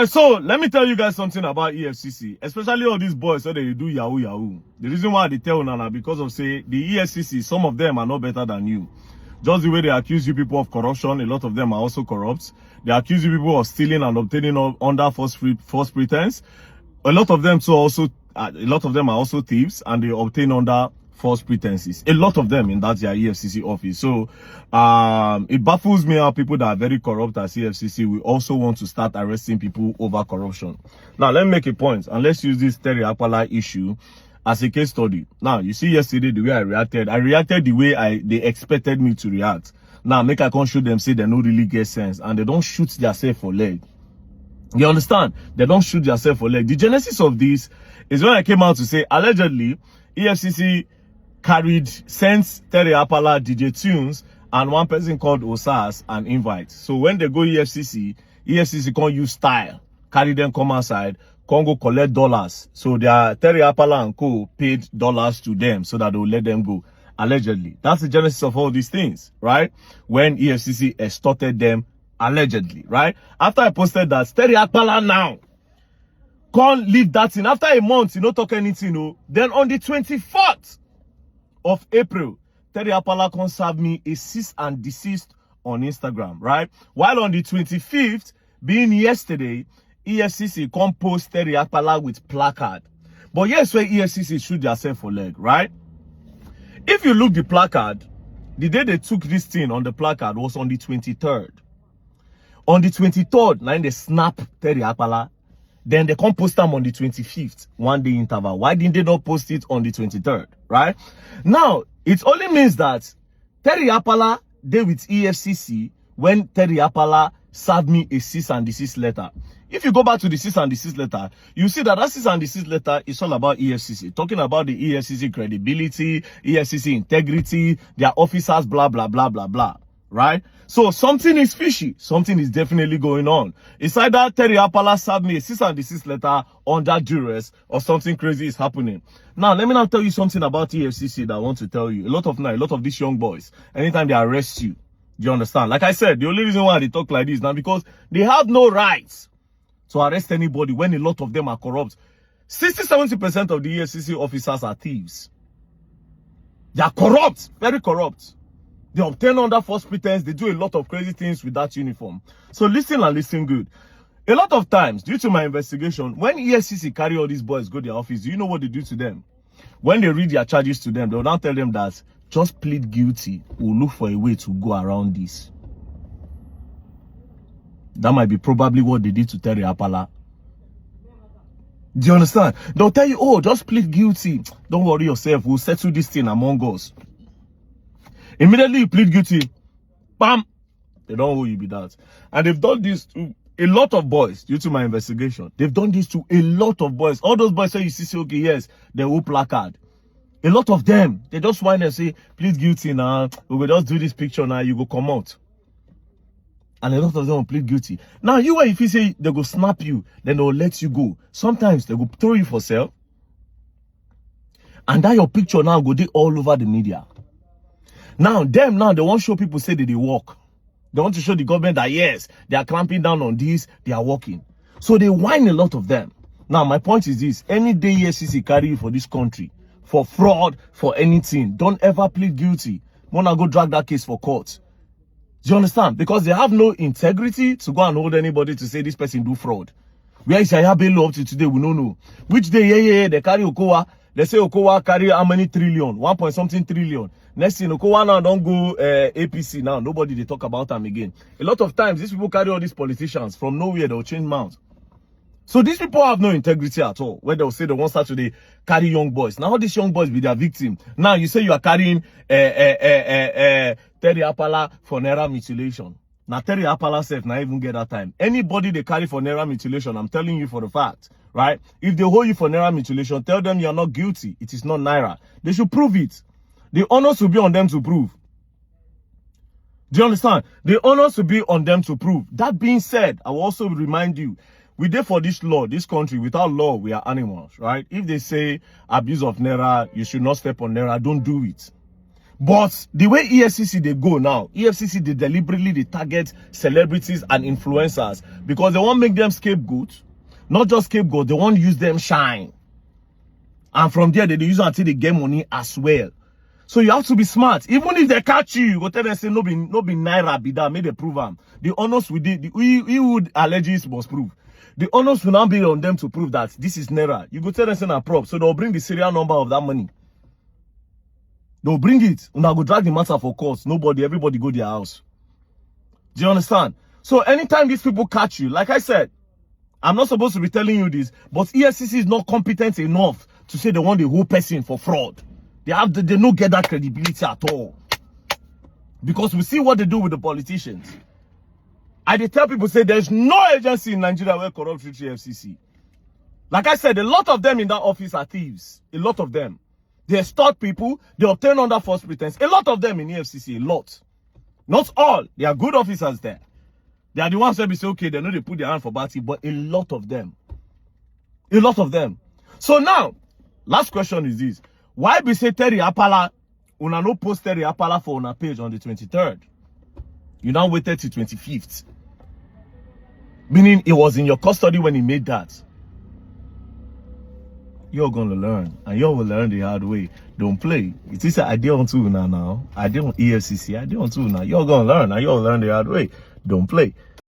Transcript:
right, so let me tell you guys something about EFCC, especially all these boys that they do yahoo yahoo. The reason why they tell Nana because of say the EFCC, some of them are not better than you. Just the way they accuse you people of corruption, a lot of them are also corrupt. They accuse you people of stealing and obtaining under false pretense. A lot of them are also thieves, and they obtain under false pretenses. A lot of them in that their EFCC office. So it baffles me how people that are very corrupt at EFCC will also want to start arresting people over corruption. Now let me make a point, and let's use this Terry Akpala issue as a case study. Now you see yesterday the way I reacted the way they expected me to react. Now make I can't show them say they don't really get sense, and they don't shoot themselves for leg. You understand? They don't shoot themselves for leg. The genesis of this is when I came out to say allegedly EFCC sent Terry Akpala, DJ Tunes, and one person called Osas an invite. So when they go EFCC can't use style, carry them come outside, can't go collect dollars. So their Terry Akpala and co paid dollars to them so that they will let them go. Allegedly. That's the genesis of all these things, right? When EFCC extorted them allegedly, right? After I posted that, Terry Akpala now can't leave that in. After a month, you don't talk anything, no. Then on the 24th of April, Terry Akpala can serve me a cease and desist on Instagram, right? While on the 25th, being yesterday, EFCC can post Terry Akpala with placard. But yes, where EFCC shoot themselves for leg, right? If you look the placard, the day they took this thing on the placard was on the 23rd. On the 23rd, now they snap Terry Akpala. Then they can't post them on the 25th, 1 day interval. Why didn't they not post it on the 23rd, right? Now, it only means that Terry Akpala did with EFCC when Terry Akpala served me a cease and desist letter. If you go back to the cease and desist letter, you see that cease and desist letter is all about EFCC, talking about the EFCC credibility, EFCC integrity, their officers, blah, blah, blah, blah, blah. Right? So something is fishy. Something is definitely going on. It's either Terry Akpala served me a cease and desist letter under duress, or something crazy is happening. Now, let me now tell you something about EFCC that I want to tell you. A lot of these young boys, anytime they arrest you, do you understand? Like I said, the only reason why they talk like this now because they have no rights to arrest anybody when a lot of them are corrupt. 60-70% of the EFCC officers are thieves. They are corrupt, very corrupt. They obtain under false pretense. They do a lot of crazy things with that uniform. So listen and listen good. A lot of times, due to my investigation, when EFCC carry all these boys go to their office, do you know what they do to them? When they read their charges to them, they will now tell them that just plead guilty. We'll look for a way to go around this. That might be probably what they did to Terry Akpala. Do you understand? They'll tell you, oh, just plead guilty. Don't worry yourself. We'll settle this thing among us. Immediately you plead guilty, bam, they don't owe you be that. And they've done this to a lot of boys due to my investigation. They've done this to a lot of boys. All those boys say you see, okay, yes, they will placard. A lot of them, they just whine and say, plead guilty now. We will just do this picture now, you go come out. And a lot of them will plead guilty. Now, if you say they go snap you, then they'll let you go. Sometimes they go throw you for sale. And that your picture now go dey all over the media. Now, they want to show people say that they work. They want to show the government that, yes, they are clamping down on this, they are working. So they whine a lot of them. Now, my point is this. Any day EFCC carry you for this country, for fraud, for anything, don't ever plead guilty. Wanna go drag that case for court. Do you understand? Because they have no integrity to go and hold anybody to say this person do fraud. Where is Yaya Bello up to today? We don't know. Which day, they carry Okowa. They say Okowa carry how many trillion? 1.something trillion. Next thing, Okowa now don't go APC now. Nobody they talk about them again. A lot of times, these people carry all these politicians from nowhere. They'll change mouths. So these people have no integrity at all. Where they'll say they won't start to carry young boys. Now all these young boys be their victim. Now you say you are carrying Terry Akpala for naira mutilation. Now Terry Akpala self not even get that time. Anybody they carry for naira mutilation, I'm telling you for the fact, right? If they hold you for naira mutilation, tell them you are not guilty. It is not naira. They should prove it. The onus will be on them to prove. Do you understand? The onus will be on them to prove. That being said, I will also remind you, we there for this law, this country. Without law, we are animals, right? If they say abuse of naira, you should not step on naira, don't do it. But the way EFCC they go now, EFCC they deliberately they target celebrities and influencers because they want to make them scapegoats. Not just scapegoat, they want to use them shine. And from there, they use it until they get money as well. So you have to be smart. Even if they catch you, you go tell them say no be naira be that, make they prove them. The honors we did, we would alleges must prove. The honors will now be on them to prove that this is naira. You go tell them say na prop, so they'll bring the serial number of that money. They'll bring it, and I'll go drag the matter for court. Everybody go their house. Do you understand? So anytime these people catch you, like I said, I'm not supposed to be telling you this, but EFCC is not competent enough to say they want the whole person for fraud. They don't get that credibility at all. Because we see what they do with the politicians. I did tell people, say there's no agency in Nigeria where corrupt reach EFCC. Like I said, a lot of them in that office are thieves. A lot of them. They extort people. They obtain under false pretense. A lot of them in EFCC. A lot. Not all. There are good officers there. They are the ones that be say, okay, they know they put their hand for party, but a lot of them. A lot of them. So now, last question is this. Why be say Terry Apala, una no post Terry Apala for una page on the 23rd? You now waited till 25th. Meaning it was in your custody when he made that. You're going to learn. And you will learn the hard way. Don't play. It is an idea on two now. I did on EFCC. I did on two now. You're going to learn. And you'll learn the hard way. Don't play.